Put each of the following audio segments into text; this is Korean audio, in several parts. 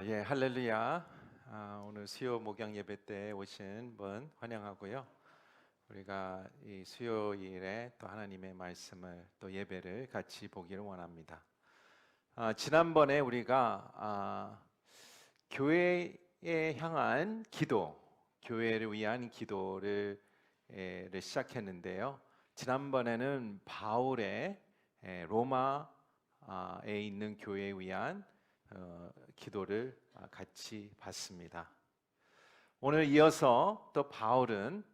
예, 할렐루야. 오늘 수요 목양 예배 때 오신 분 환영하고요. 우리가 이 수요일에 또 하나님의 말씀을 또 예배를 같이 보기를 원합니다. 지난번에 우리가 교회에 향한 기도, 교회를 위한 기도를 시작했는데요. 지난번에는 바울의 로마에 있는 교회에 위한 기도를 같이 봤습니다. 오늘 이어서 또 바울은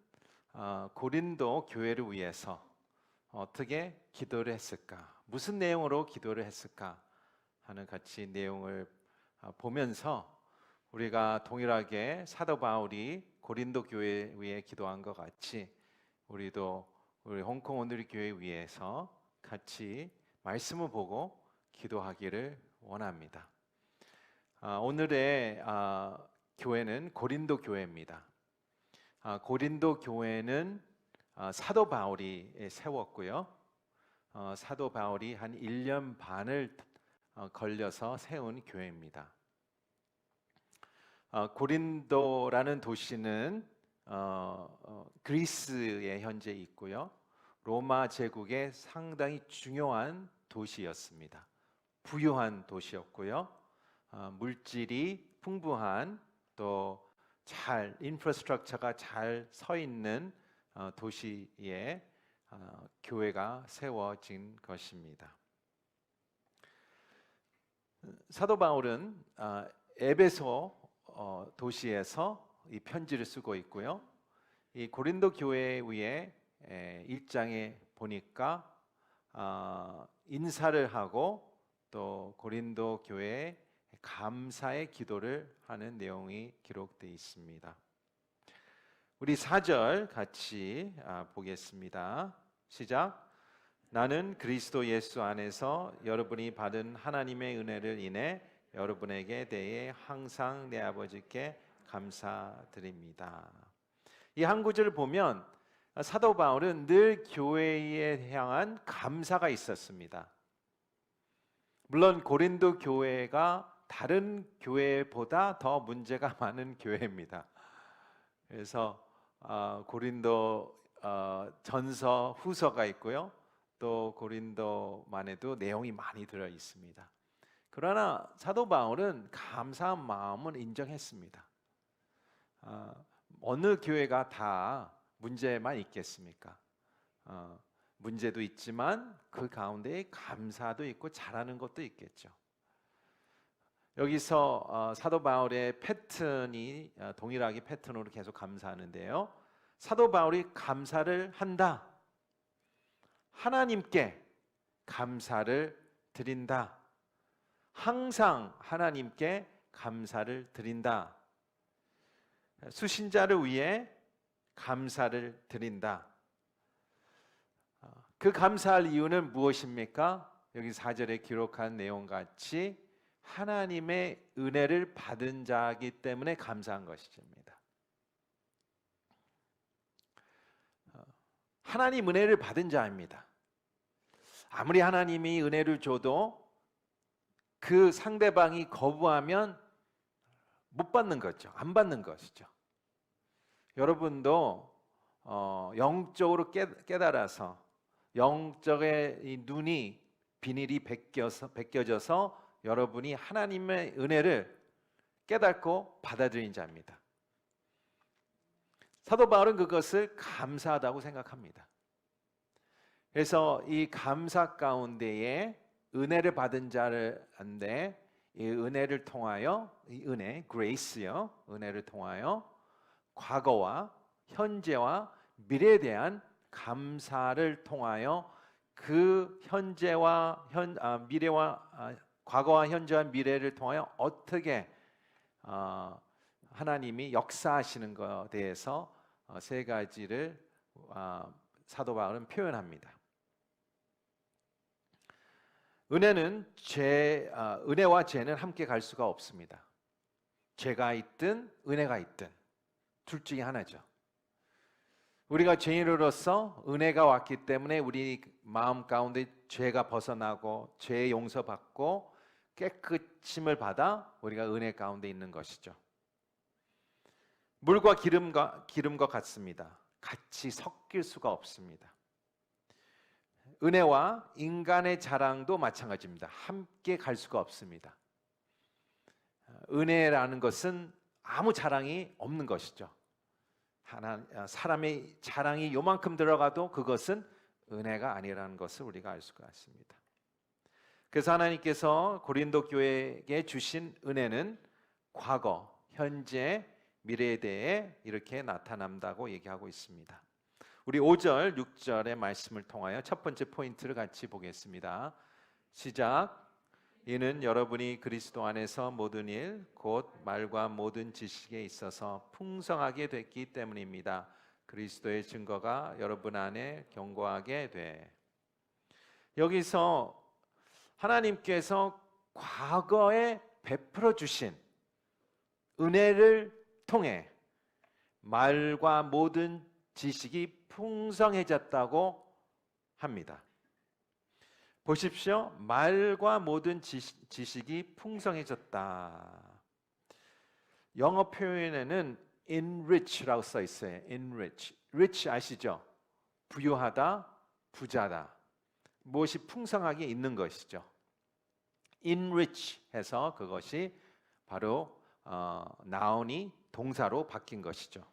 고린도 교회를 위해서 어떻게 기도를 했을까? 무슨 내용으로 기도를 했을까? 하는 같이 내용을 보면서 우리가 동일하게 사도 바울이 고린도 교회 위해 기도한 것 같이 우리도 우리 홍콩 온누리 교회 위해서 같이 말씀을 보고 기도하기를 원합니다. 오늘의 교회는 고린도 교회입니다. 고린도 교회는 사도 바울이 세웠고요. 사도 바울이 한 1년 반을 걸려서 세운 교회입니다. 고린도라는 도시는 그리스에 현재 있고요. 로마 제국의 상당히 중요한 도시였습니다. 부유한 도시였고요. 물질이 풍부한 또 잘 인프라스트럭처가 잘 서 있는 도시에 교회가 세워진 것입니다. 사도 바울은 에베소 도시에서 이 편지를 쓰고 있고요. 이 고린도 교회 위에 1장에 보니까 인사를 하고 또 고린도 교회에 감사의 기도를 하는 내용이 기록되어 있습니다. 우리 4절 같이 보겠습니다. 시작. 나는 그리스도 예수 안에서 여러분이 받은 하나님의 은혜를 인해 여러분에게 대해 항상 내 아버지께 감사드립니다. 이 한 구절을 보면 사도 바울은 늘 교회에 향한 감사가 있었습니다. 물론 고린도 교회가 다른 교회보다 더 문제가 많은 교회입니다. 그래서 고린도 전서 후서가 있고요. 또 고린도만에도 내용이 많이 들어 있습니다. 그러나 사도 바울은 감사한 마음은 인정했습니다. 어느 교회가 다 문제만 있겠습니까? 문제도 있지만 그 가운데 감사도 있고 잘하는 것도 있겠죠. 여기서 사도 바울의 패턴이 동일하게 패턴으로 계속 감사하는데요. 사도 바울이 감사를 한다. 하나님께 감사를 드린다. 항상 하나님께 감사를 드린다. 수신자를 위해 감사를 드린다. 그 감사할 이유는 무엇입니까? 여기 4절에 기록한 내용같이 하나님의 은혜를 받은 자이기 때문에 감사한 것입니다. 하나님 은혜를 받은 자입니다. 아무리 하나님이 은혜를 줘도 그 상대방이 거부하면 못 받는 거죠. 안 받는 것이죠. 여러분도 영적으로 깨달아서 영적의 이 눈이 비닐이 벗겨져서 여러분이 하나님의 은혜를 깨닫고 받아들인 자입니다. 사도 바울은 그것을 감사하다고 생각합니다. 그래서 이 감사 가운데에 은혜를 받은 자들인데 이 은혜를 통하여 이 은혜, grace요, 은혜를 통하여 과거와 현재와 미래에 대한 감사를 통하여 그 현재와 미래와 과거와 현재와 미래를 통하여 어떻게 하나님이 역사하시는 것에 대해서 세 가지를 사도 바울은 표현합니다. 은혜와 죄는 함께 갈 수가 없습니다. 죄가 있든 은혜가 있든 둘 중에 하나죠. 우리가 죄인으로서 은혜가 왔기 때문에 우리 마음 가운데 죄가 벗어나고 죄 용서받고 깨끗임을 받아 우리가 은혜 가운데 있는 것이죠. 물과 기름과 같습니다. 같이 섞일 수가 없습니다. 은혜와 인간의 자랑도 마찬가지입니다. 함께 갈 수가 없습니다. 은혜라는 것은 아무 자랑이 없는 것이죠. 사람의 자랑이 요만큼 들어가도 그것은 은혜가 아니라는 것을 우리가 알 수가 있습니다. 그래서 하나님께서 고린도 교회에게 주신 은혜는 과거, 현재, 미래에 대해 이렇게 나타난다고 얘기하고 있습니다. 우리 5절, 6절의 말씀을 통하여 첫 번째 포인트를 같이 보겠습니다. 시작. 이는 여러분이 그리스도 안에서 모든 일, 곧 말과 모든 지식에 있어서 풍성하게 됐기 때문입니다. 그리스도의 증거가 여러분 안에 견고하게 돼. 여기서 하나님께서 과거에 베풀어 주신 은혜를 통해 말과 모든 지식이 풍성해졌다고 합니다. 보십시오. 말과 모든 지식이 풍성해졌다. 영어 표현에는 enrich라고 써 있어요. enrich. rich 아시죠? 부유하다, 부자다. 무엇이 풍성하게 있는 것이죠. enrich 해서 그것이 바로 나온이 동사로 바뀐 것이죠.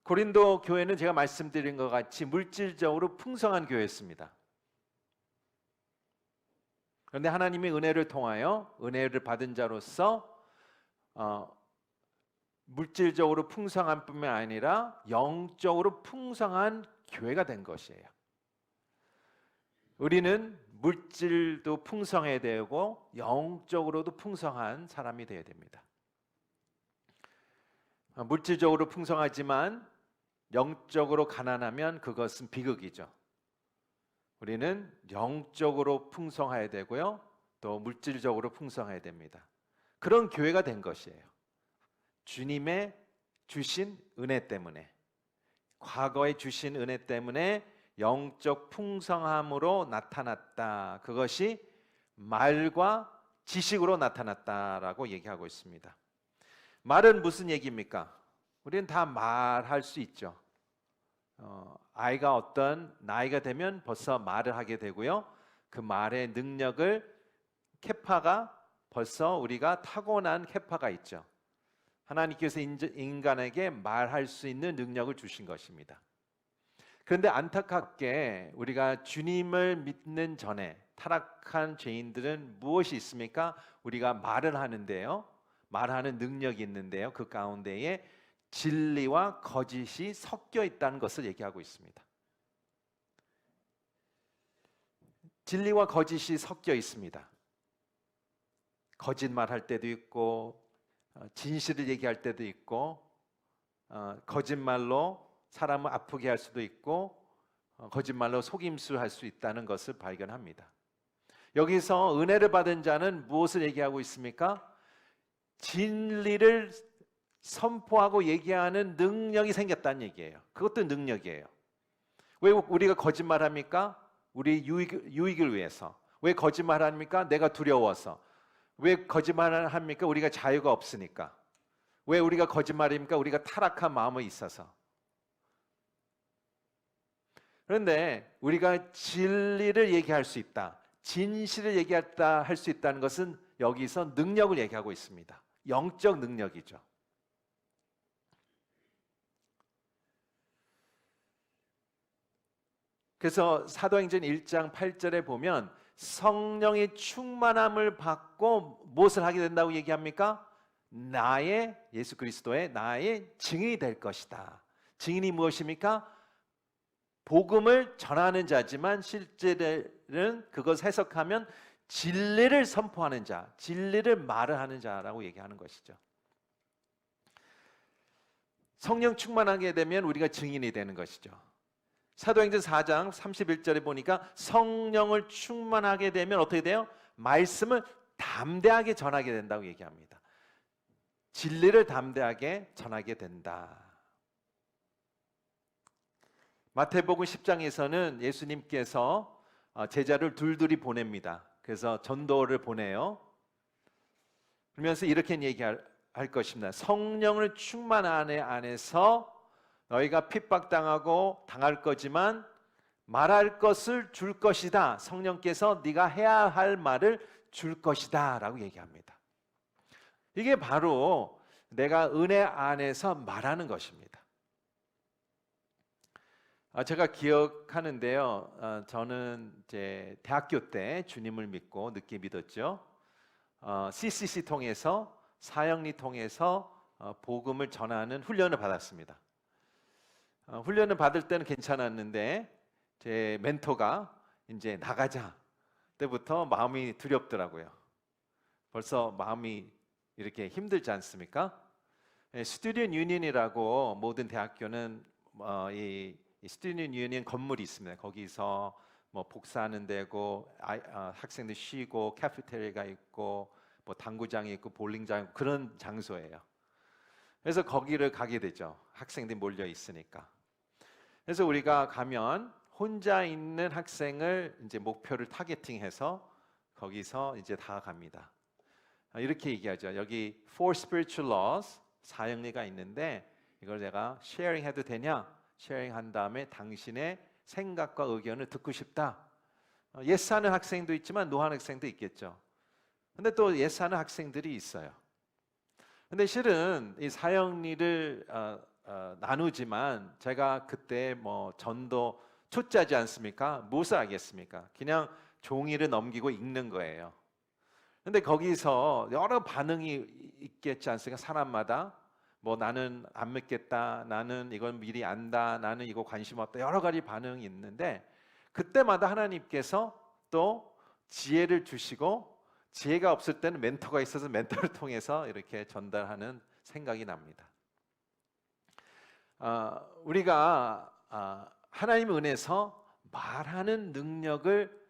고린도 교회는 제가 말씀드린 것 같이 물질적으로 풍성한 교회였습니다. 그런데 하나님의 은혜를 통하여 은혜를 받은 자로서 물질적으로 풍성한 뿐만 아니라 영적으로 풍성한 교회가 된 것이에요. 우리는 물질도 풍성해야 되고 영적으로도 풍성한 사람이 되어야 됩니다. 물질적으로 풍성하지만 영적으로 가난하면 그것은 비극이죠. 우리는 영적으로 풍성해야 되고요, 또 물질적으로 풍성해야 됩니다. 그런 교회가 된 것이에요. 주님의 주신 은혜 때문에, 과거에 주신 은혜 때문에 영적 풍성함으로 나타났다. 그것이 말과 지식으로 나타났다라고 얘기하고 있습니다. 말은 무슨 얘기입니까? 우리는 다 말할 수 있죠. 아이가 어떤 나이가 되면 벌써 말을 하게 되고요, 그 말의 능력을 케파가 벌써 우리가 타고난 케파가 있죠. 하나님께서 인간에게 말할 수 있는 능력을 주신 것입니다. 그런데 안타깝게 우리가 주님을 믿는 전에 타락한 죄인들은 무엇이 있습니까? 우리가 말을 하는데요, 말하는 능력이 있는데요, 그 가운데에 진리와 거짓이 섞여 있다는 것을 얘기하고 있습니다. 진리와 거짓이 섞여 있습니다. 거짓말할 때도 있고 진실을 얘기할 때도 있고, 거짓말로 사람을 아프게 할 수도 있고, 거짓말로 속임수할 수 있다는 것을 발견합니다. 여기서 은혜를 받은 자는 무엇을 얘기하고 있습니까? 진리를 선포하고 얘기하는 능력이 생겼다는 얘기예요. 그것도 능력이에요. 왜 우리가 거짓말합니까? 우리 유익을 위해서. 왜 거짓말합니까? 내가 두려워서. 왜 거짓말을 합니까? 우리가 자유가 없으니까. 왜 우리가 거짓말입니까? 우리가 타락한 마음이 있어서. 그런데 우리가 진리를 얘기할 수 있다, 진실을 얘기할 수 있다는 것은 여기서 능력을 얘기하고 있습니다. 영적 능력이죠. 그래서 사도행전 1장 8절에 보면 성령의 충만함을 받고 무엇을 하게 된다고 얘기합니까? 나의, 예수 그리스도의 나의 증인이 될 것이다. 증인이 무엇입니까? 복음을 전하는 자지만 실제는 그것 해석하면 진리를 선포하는 자, 진리를 말을 하는 자라고 얘기하는 것이죠. 성령 충만하게 되면 우리가 증인이 되는 것이죠. 사도행전 4장 31절에 보니까 성령을 충만하게 되면 어떻게 돼요? 말씀을 담대하게 전하게 된다고 얘기합니다. 진리를 담대하게 전하게 된다. 마태복음 10장에서는 예수님께서 제자를 둘둘이 보냅니다. 그래서 전도를 보내요. 그러면서 이렇게 얘기할 것입니다. 성령을 충만한 안에서 너희가 핍박당하고 당할 거지만 말할 것을 줄 것이다. 성령께서 네가 해야 할 말을 줄 것이다 라고 얘기합니다. 이게 바로 내가 은혜 안에서 말하는 것입니다. 제가 기억하는데요. 저는 이제 대학교 때 주님을 믿고 늦게 믿었죠. CCC 통해서 사역리 통해서 복음을 전하는 훈련을 받았습니다. 훈련을 받을 때는 괜찮았는데 제 멘토가 이제 나가자 때부터 마음이 두렵더라고요. 벌써 마음이 이렇게 힘들지 않습니까? 스튜디언 유니언이라고 모든 대학교는 이 스튜디언 유니언 건물이 있습니다. 거기서 뭐 복사하는 데고 학생들 쉬고 카페테리아가 있고 뭐 당구장이 있고 볼링장 있고 그런 장소예요. 그래서 거기를 가게 되죠. 학생들이 몰려 있으니까. 그래서 우리가 가면 혼자 있는 학생을 이제 목표를 타겟팅해서 거기서 이제 다 갑니다. 이렇게 얘기하죠. 여기 four spiritual laws 사형리가 있는데 이걸 내가 sharing 해도 되냐? sharing 한 다음에 당신의 생각과 의견을 듣고 싶다. 예스하는 학생도 있지만 노하는 학생도 있겠죠. 근데 또 예스하는 학생들이 있어요. 근데 실은 이 사형리를 나누지만 제가 그때 뭐 전도 초짜지 않습니까? 무엇을 하겠습니까? 그냥 종이를 넘기고 읽는 거예요. 근데 거기서 여러 반응이 있겠지 않습니까? 사람마다 뭐 나는 안 믿겠다, 나는 이건 미리 안다, 나는 이거 관심 없다, 여러 가지 반응이 있는데 그때마다 하나님께서 또 지혜를 주시고 지혜가 없을 때는 멘토가 있어서 멘토를 통해서 이렇게 전달하는 생각이 납니다. 우리가 하나님의 은혜에서 말하는 능력을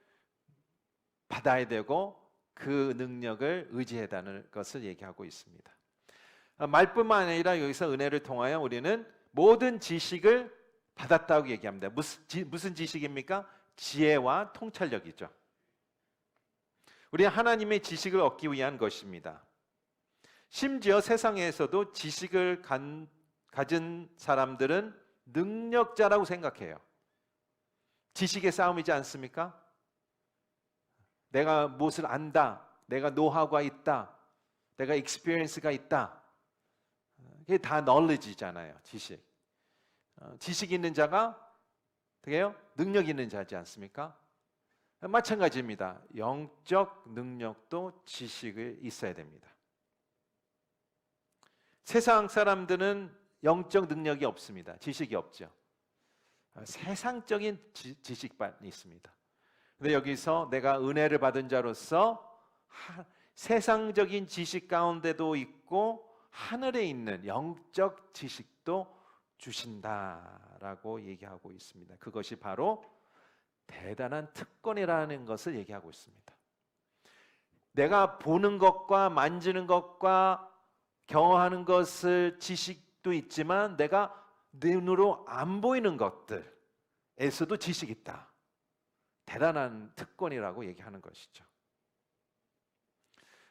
받아야 되고 그 능력을 의지해다는 것을 얘기하고 있습니다. 말뿐만 아니라 여기서 은혜를 통하여 우리는 모든 지식을 받았다고 얘기합니다. 무슨 지식입니까? 지혜와 통찰력이죠. 우리는 하나님의 지식을 얻기 위한 것입니다. 심지어 세상에서도 지식을 가진 사람들은 능력자라고 생각해요. 지식의 싸움이지 않습니까? 내가 무엇을 안다, 내가 노하우가 있다, 내가 익스피리언스가 있다. 그게 다 knowledge잖아요. 지식. 지식 있는 자가 어떻게 해요? 능력 있는 자지 않습니까? 마찬가지입니다. 영적 능력도 지식이 있어야 됩니다. 세상 사람들은 영적 능력이 없습니다. 지식이 없죠. 세상적인 지식만 있습니다. 근데 여기서 내가 은혜를 받은 자로서 세상적인 지식 가운데도 있고 하늘에 있는 영적 지식도 주신다라고 얘기하고 있습니다. 그것이 바로 대단한 특권이라는 것을 얘기하고 있습니다. 내가 보는 것과 만지는 것과 경험하는 것을 지식도 있지만 내가 눈으로 안 보이는 것들에서도 지식이 있다. 대단한 특권이라고 얘기하는 것이죠.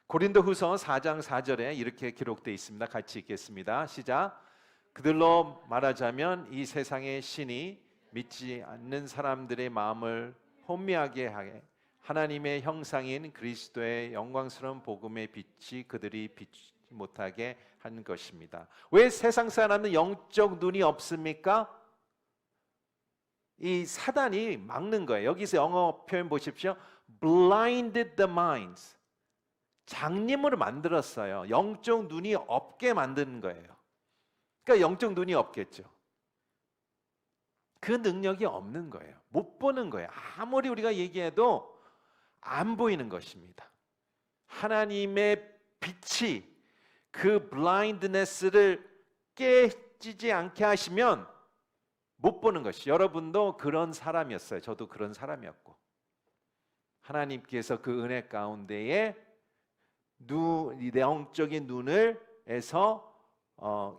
고린도후서 4장 4절에 이렇게 기록되어 있습니다. 같이 읽겠습니다. 시작. 그들로 말하자면 이 세상의 신이 믿지 않는 사람들의 마음을 혼미하게 하게 하나님의 형상인 그리스도의 영광스러운 복음의 빛이 그들이 비추지 못하게 한 것입니다. 왜 세상 사람은 영적 눈이 없습니까? 이 사단이 막는 거예요. 여기서 영어 표현 보십시오. blinded the minds. 장님으로 만들었어요. 영적 눈이 없게 만드는 거예요. 그러니까 영적 눈이 없겠죠. 그 능력이 없는 거예요. 못 보는 거예요. 아무리 우리가 얘기해도 안 보이는 것입니다. 하나님의 빛이 그 blindness를 깨지지 않게 하시면 못 보는 것이. 여러분도 그런 사람이었어요. 저도 그런 사람이었고 하나님께서 그 은혜 가운데에 영적인 눈을 해서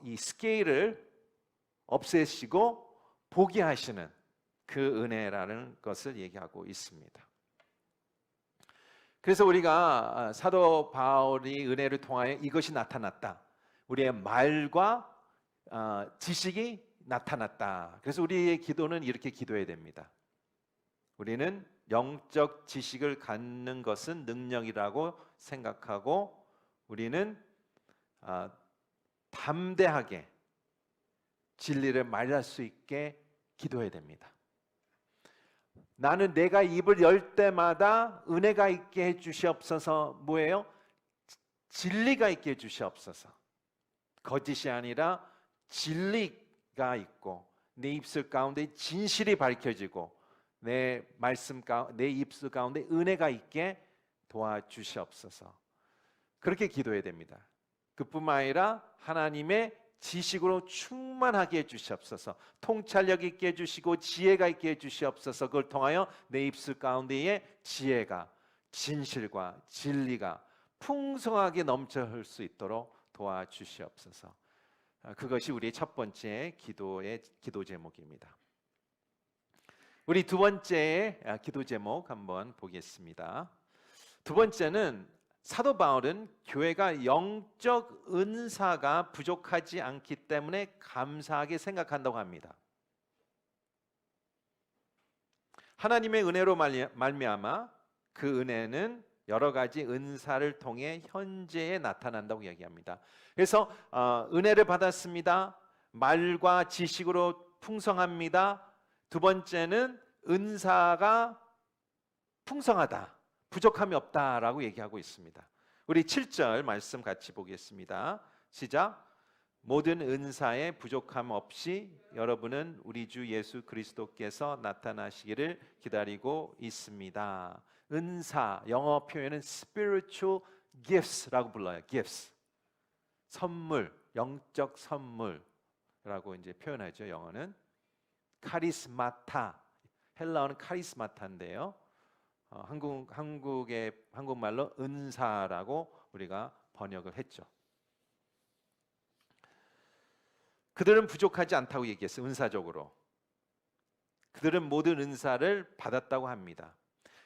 이 스케일을 없애시고 보게 하시는 그 은혜라는 것을 얘기하고 있습니다. 그래서 우리가 사도 바울이 은혜를 통하여 이것이 나타났다. 우리의 말과 지식이 나타났다. 그래서 우리의 기도는 이렇게 기도해야 됩니다. 우리는 영적 지식을 갖는 것은 능력이라고 생각하고 우리는 담대하게 진리를 말할 수 있게 기도해야 됩니다. 나는 내가 입을 열 때마다 은혜가 있게 해주시옵소서. 뭐예요? 진리가 있게 해주시옵소서. 거짓이 아니라 진리가 있고 내 입술 가운데 진실이 밝혀지고 내 입술 가운데 은혜가 있게 도와주시옵소서. 그렇게 기도해야 됩니다. 그뿐만 아니라 하나님의 지식으로 충만하게 해주시옵소서. 통찰력 있게 해주시고 지혜가 있게 해주시옵소서. 그걸 통하여 내 입술 가운데에 지혜가, 진실과 진리가 풍성하게 넘쳐 흘 수 있도록 도와주시옵소서. 그것이 우리의 첫 번째 기도 제목입니다. 우리 두 번째 기도 제목 한번 보겠습니다. 두 번째는 사도 바울은 교회가 영적 은사가 부족하지 않기 때문에 감사하게 생각한다고 합니다. 하나님의 은혜로 말미암아 그 은혜는 여러 가지 은사를 통해 현재에 나타난다고 이야기합니다. 그래서 은혜를 받았습니다. 말과 지식으로 풍성합니다. 두 번째는 은사가 풍성하다. 부족함이 없다라고 얘기하고 있습니다. 우리 7절 말씀 같이 보겠습니다. 시작. 모든 은사에 부족함 없이 여러분은 우리 주 예수 그리스도께서 나타나시기를 기다리고 있습니다. 은사, 영어 표현은 spiritual gifts라고 불러요. gifts. 선물, 영적 선물이라고 이제 표현하죠. 영어는 카리스마타. 헬라어는 카리스마타인데요. 한국말로 은사라고 우리가 번역을 했죠. 그들은 부족하지 않다고 얘기했어요. 은사적으로. 그들은 모든 은사를 받았다고 합니다.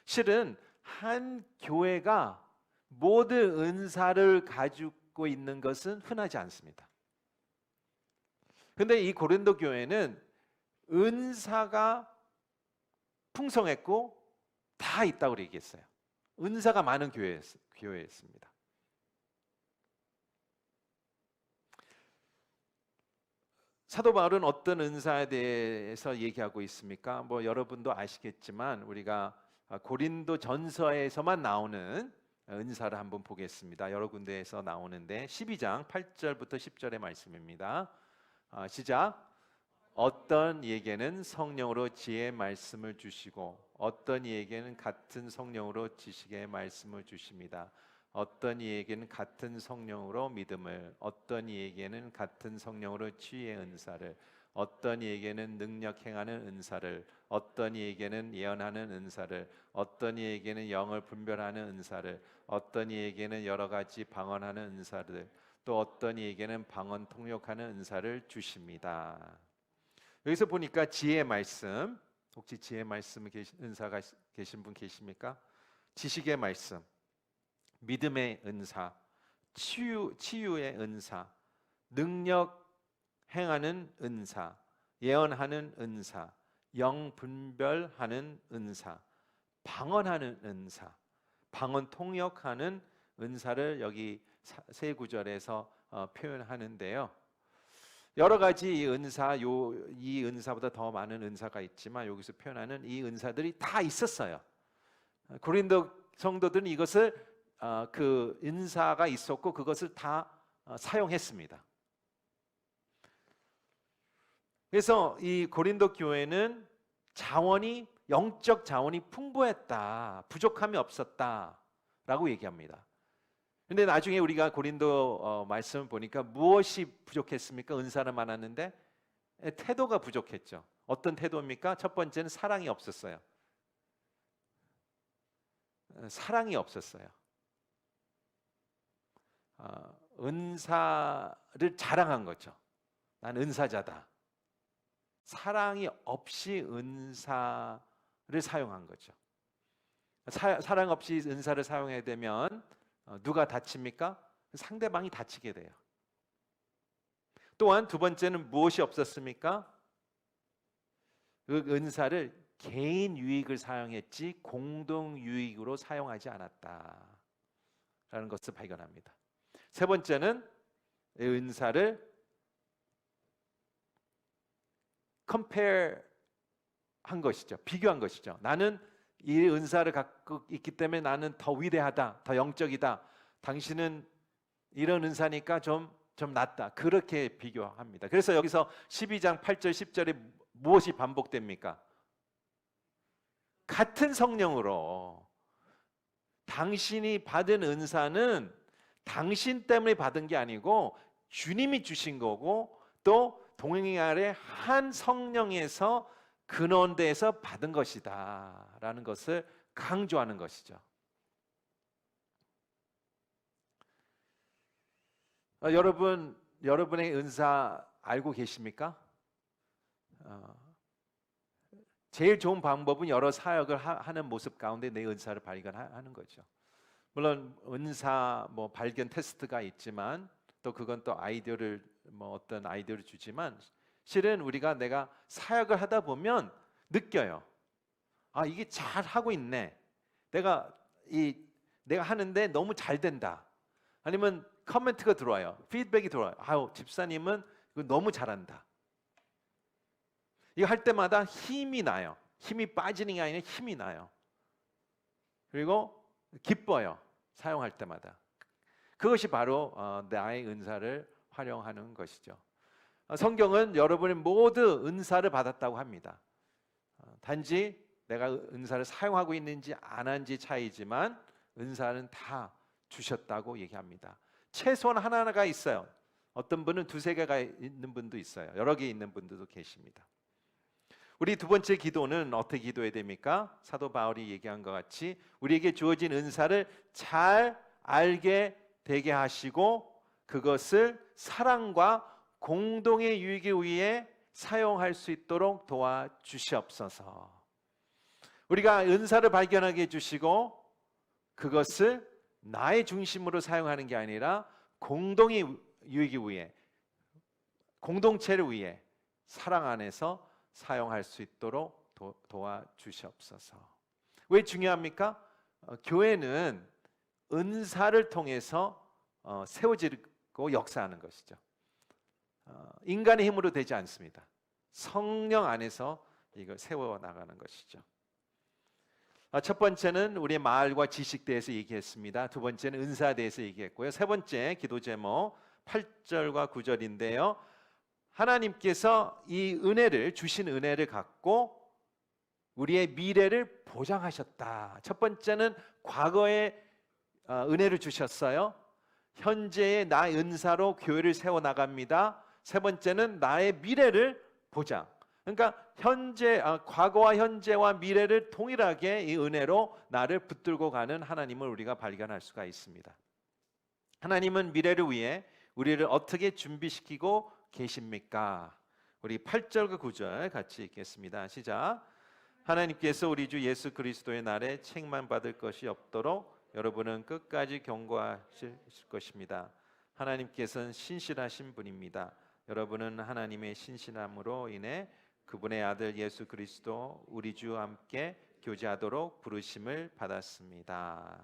실은 한 교회가 모든 은사를 가지고 있는 것은 흔하지 않습니다. 그런데 이 고린도 교회는 은사가 풍성했고 다 있다고 얘기했어요. 은사가 많은 교회였습니다. 사도 바울은 어떤 은사에 대해서 얘기하고 있습니까? 뭐 여러분도 아시겠지만 우리가 고린도 전서에서만 나오는 은사를 한번 보겠습니다. 여러 군데에서 나오는데 12장 8절부터 10절의 말씀입니다. 시작. 어떤 이에게는 성령으로 지혜의 말씀을 주시고 어떤 이에게는 같은 성령으로 지식의 말씀을 주십니다. 어떤 이에게는 같은 성령으로 믿음을, 어떤 이에게는 같은 성령으로 치유의 은사를, 어떤 이에게는 능력 행하는 은사를, 어떤 이에게는 예언하는 은사를, 어떤 이에게는 영을 분별하는 은사를, 어떤 이에게는 여러 가지 방언하는 은사를, 또 어떤 이에게는 방언 통역하는 은사를 주십니다. 여기서 보니까 지혜의 말씀, 혹시 지혜의 말씀 은사가 계신 분 계십니까? 지식의 말씀, 믿음의 은사, 치유의 은사, 능력 행하는 은사, 예언하는 은사, 영 분별하는 은사, 방언하는 은사, 방언 통역하는 은사를 여기 세 구절에서 표현하는데요. 여러 가지 이 은사보다 더 많은 은사가 있지만 여기서 표현하는 이 은사들이 다 있었어요. 고린도 성도들은 이것을 그 은사가 있었고 그것을 다 사용했습니다. 그래서 이 고린도 교회는 영적 자원이 풍부했다, 부족함이 없었다라고 얘기합니다. 근데 나중에 우리가 고린도 말씀을 보니까 무엇이 부족했습니까? 은사는 많았는데 태도가 부족했죠. 어떤 태도입니까? 첫 번째는 사랑이 없었어요. 사랑이 없었어요. 은사를 자랑한 거죠. 난 은사자다. 사랑이 없이 은사를 사용한 거죠. 사랑 없이 은사를 사용해야 되면 누가 다칩니까? 상대방이 다치게 돼요. 또한 두 번째는 무엇이 없었습니까? 그 은사를 개인 유익을 사용했지 공동 유익으로 사용하지 않았다라는 것을 발견합니다. 세 번째는 이 은사를 compare 한 것이죠. 비교한 것이죠. 나는 이 은사를 갖고 있기 때문에 나는 더 위대하다, 더 영적이다. 당신은 이런 은사니까 좀 낫다. 그렇게 비교합니다. 그래서 여기서 12장 8절 10절에 무엇이 반복됩니까? 같은 성령으로 당신이 받은 은사는 당신 때문에 받은 게 아니고 주님이 주신 거고 또 동행 아래 한 성령에서 근원대에서 받은 것이다 라는 것을 강조하는 것이죠. 여러분의 은사 알고 계십니까? 제일 좋은 방법은 여러 사역을 하는 모습 가운데 내 은사를 발견하는 거죠. 물론 은사 발견 테스트가 있지만 또 그건 또 아이디어를 어떤 아이디어를 주지만 실은 내가 사역을 하다 보면 느껴요. 아, 이게 잘 하고 있네. 내가 하는데 너무 잘 된다. 아니면 커멘트가 들어와요. 피드백이 들어와요. 아유, 집사님은 이거 너무 잘한다. 이거 할 때마다 힘이 나요. 힘이 빠지는 게 아니라 힘이 나요. 그리고 기뻐요. 사용할 때마다. 그것이 바로 나의 은사를 활용하는 것이죠. 성경은 여러분이 모두 은사를 받았다고 합니다. 단지 내가 은사를 사용하고 있는지 안 한지 차이지만 은사는 다 주셨다고 얘기합니다. 최소한 하나가 있어요. 어떤 분은 두세 개가 있는 분도 있어요. 여러 개 있는 분들도 계십니다. 우리 두 번째 기도는 어떻게 기도해야 됩니까? 사도 바울이 얘기한 것 같이 우리에게 주어진 은사를 잘 알게 되게 하시고 그것을 사랑과 공동의 유익을 위해 사용할 수 있도록 도와주시옵소서. 우리가 은사를 발견하게 해주시고 그것을 나의 중심으로 사용하는 게 아니라 공동의 유익을 위해 공동체를 위해 사랑 안에서 사용할 수 있도록 도와주시옵소서. 왜 중요합니까? 교회는 은사를 통해서 세워지고 역사하는 것이죠. 인간의 힘으로 되지 않습니다. 성령 안에서 이걸 세워나가는 것이죠. 첫 번째는 우리의 말과 지식 대해서 얘기했습니다. 두 번째는 은사에 대해서 얘기했고요. 세 번째 기도 제목 8절과 9절인데요. 하나님께서 이 은혜를 주신 은혜를 갖고 우리의 미래를 보장하셨다. 첫 번째는 과거에 은혜를 주셨어요. 현재의 나의 은사로 교회를 세워나갑니다. 세 번째는 나의 미래를 보장. 그러니까 과거와 현재와 미래를 동일하게 이 은혜로 나를 붙들고 가는 하나님을 우리가 발견할 수가 있습니다. 하나님은 미래를 위해 우리를 어떻게 준비시키고 계십니까? 우리 8절과 9절 같이 읽겠습니다. 시작. 하나님께서 우리 주 예수 그리스도의 날에 책만 받을 것이 없도록 여러분은 끝까지 경고하실 것입니다. 하나님께서는 신실하신 분입니다. 여러분은 하나님의 신실함으로 인해 그분의 아들 예수 그리스도 우리 주와 함께 교제하도록 부르심을 받았습니다.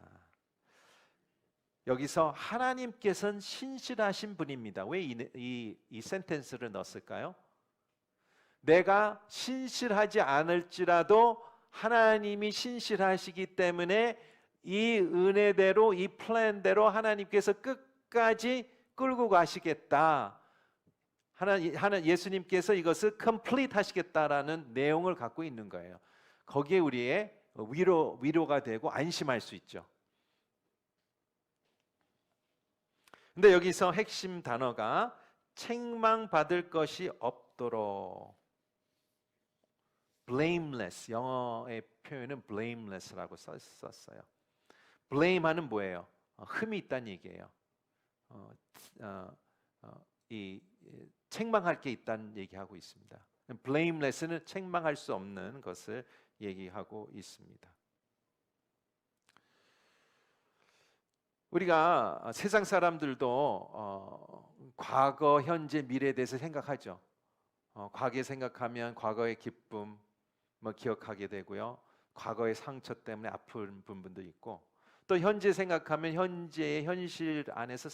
여기서 하나님께서는 신실하신 분입니다. 왜 이 센텐스를 넣었을까요? 내가 신실하지 않을지라도 하나님이 신실하시기 때문에 이 은혜대로 이 플랜대로 하나님께서 끝까지 끌고 가시겠다. 예수님께서 이것을 complete 하시겠다라는 내용을 갖고 있는 거예요. 거기에 우리의 위로가 되고 안심할 수 있죠. 근데 여기서 핵심 단어가 책망받을 것이 없도록 blameless, 영어의 표현은 blameless라고 썼어요. blame하는 뭐예요? 흠이 있다는 얘기예요. 책망할 게 있다는 얘기하고 있습니다. blameless는 책망할 수 없는 것을 얘기하고 있습니다. 우리가 세상 사람들도 과거, 현재, 미래에 대해서 생각하죠. 과거에 생각하면 과거의 기쁨 기억하게 되고요. 과거의 상처 때문에 아픈 부분도 있고, 또 현재 생각하면 현재의 현실 안에서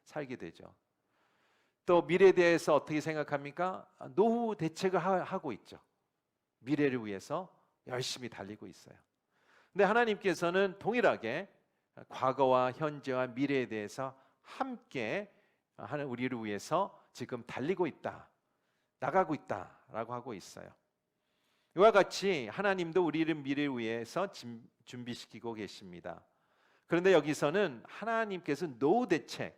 살게 되죠. 또 미래에 대해서 어떻게 생각합니까? 노후 대책을 하고 있죠. 미래를 위해서 열심히 달리고 있어요. 근데 하나님께서는 동일하게 과거와 현재와 미래에 대해서 함께 하는 우리를 위해서 지금 달리고 있다, 나가고 있다라고 하고 있어요. 이와 같이 하나님도 우리를 미래를 위해서 준비시키고 계십니다. 그런데 여기서는 하나님께서 노후 대책,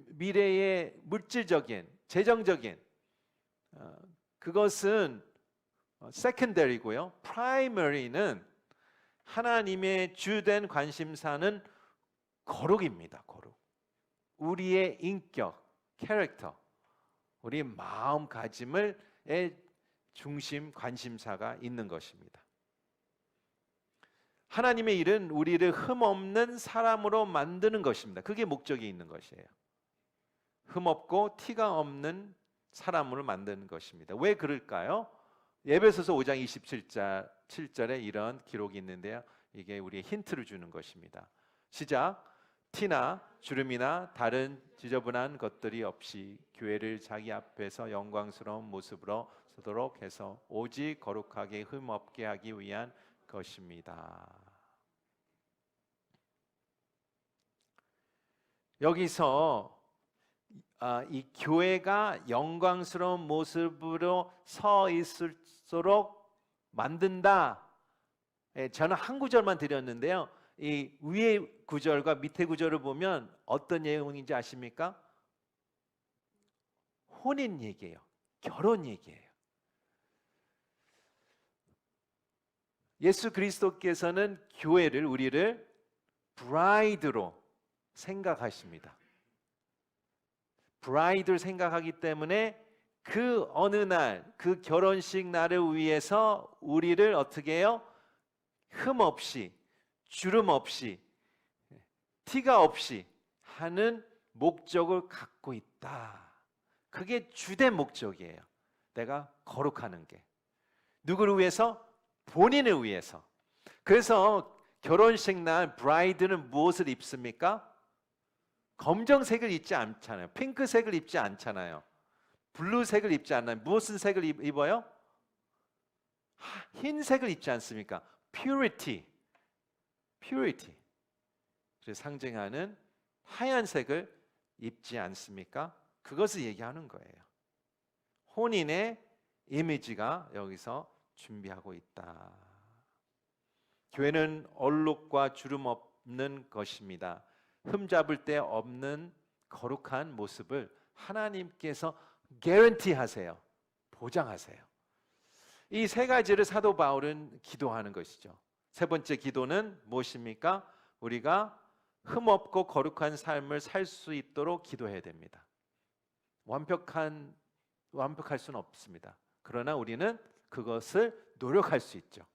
미래의 물질적인, 재정적인 그것은 secondary고요. primary는 하나님의 주된 관심사는 거룩입니다. 거룩. 우리의 인격, 캐릭터, 우리의 마음가짐의 중심 관심사가 있는 것입니다. 하나님의 일은 우리를 흠없는 사람으로 만드는 것입니다. 그게 목적이 있는 것이에요. 흠없고 티가 없는 사람으로 만드는 것입니다. 왜 그럴까요? 에베소서 5장 27절에 이런 기록이 있는데요. 이게 우리의 힌트를 주는 것입니다. 시작. 티나 주름이나 다른 지저분한 것들이 없이 교회를 자기 앞에서 영광스러운 모습으로 서도록 해서 오직 거룩하게 흠없게 하기 위한 것입니다. 여기서 이 교회가 영광스러운 모습으로 서 있을수록 만든다. 저는 한 구절만 드렸는데요. 이 위의 구절과 밑에 구절을 보면 어떤 내용인지 아십니까? 혼인 얘기예요. 결혼 얘기예요. 예수 그리스도께서는 교회를, 우리를 브라이드로 생각하십니다. 브라이드를 생각하기 때문에 그 어느 날, 그 결혼식 날을 위해서 우리를 어떻게 해요? 흠 없이, 주름 없이, 티가 없이 하는 목적을 갖고 있다. 그게 주된 목적이에요. 내가 거룩하는 게. 누구를 위해서? 본인을 위해서. 그래서 결혼식 날 브라이드는 무엇을 입습니까? 검정색을 입지 않잖아요. 핑크색을 입지 않잖아요. 블루색을 입지 않나요? 무슨 색을 입어요? 흰색을 입지 않습니까? Purity. 그래서 상징하는 하얀색을 입지 않습니까? 그것을 얘기하는 거예요. 혼인의 이미지가 여기서 준비하고 있다. 교회는 얼룩과 주름 없는 것입니다. 흠잡을 데 없는 거룩한 모습을 하나님께서 개런티 하세요. 보장하세요. 이 세 가지를 사도 바울은 기도하는 것이죠. 세 번째 기도는 무엇입니까? 우리가 흠없고 거룩한 삶을 살 수 있도록 기도해야 됩니다. 완벽할 수는 없습니다. 그러나 우리는 그것을 노력할 수 있죠.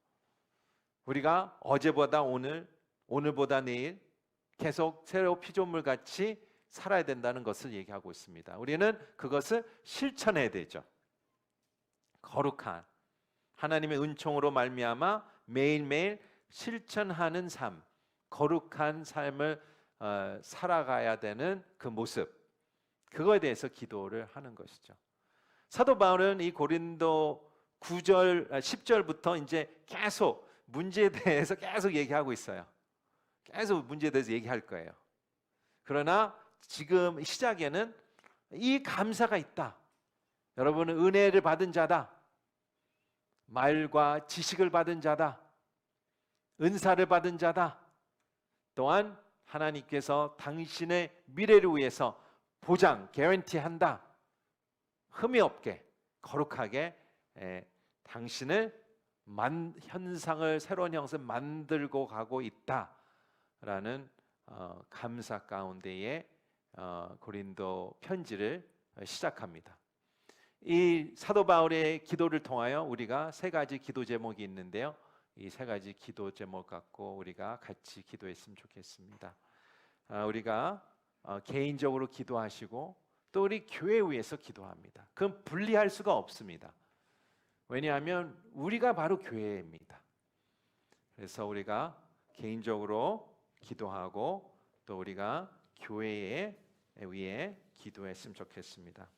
우리가 어제보다 오늘, 오늘보다 내일 계속 새로 피조물 같이 살아야 된다는 것을 얘기하고 있습니다. 우리는 그것을 실천해야 되죠. 거룩한 하나님의 은총으로 말미암아 매일매일 실천하는 삶, 거룩한 삶을 살아가야 되는 그 모습, 그거에 대해서 기도를 하는 것이죠. 사도 바울은 이 고린도 9절, 10절부터 이제 계속 문제에 대해서 계속 얘기하고 있어요. 계속 문제에 대해서 얘기할 거예요. 그러나 지금 시작에는 이 감사가 있다. 여러분은 은혜를 받은 자다. 말과 지식을 받은 자다. 은사를 받은 자다. 또한 하나님께서 당신의 미래를 위해서 보장, 개런티한다. 흠이 없게, 거룩하게 당신을 현상을, 새로운 형상을 만들고 가고 있다라는 감사 가운데에 고린도 편지를 시작합니다. 이 사도 바울의 기도를 통하여 우리가 세 가지 기도 제목이 있는데요. 이 세 가지 기도 제목 갖고 우리가 같이 기도했으면 좋겠습니다. 우리가 개인적으로 기도하시고 또 우리 교회 위해서 기도합니다. 그건 분리할 수가 없습니다. 왜냐하면 우리가 바로 교회입니다. 그래서 우리가 개인적으로 기도하고 또 우리가 교회에 위해 기도했으면 좋겠습니다.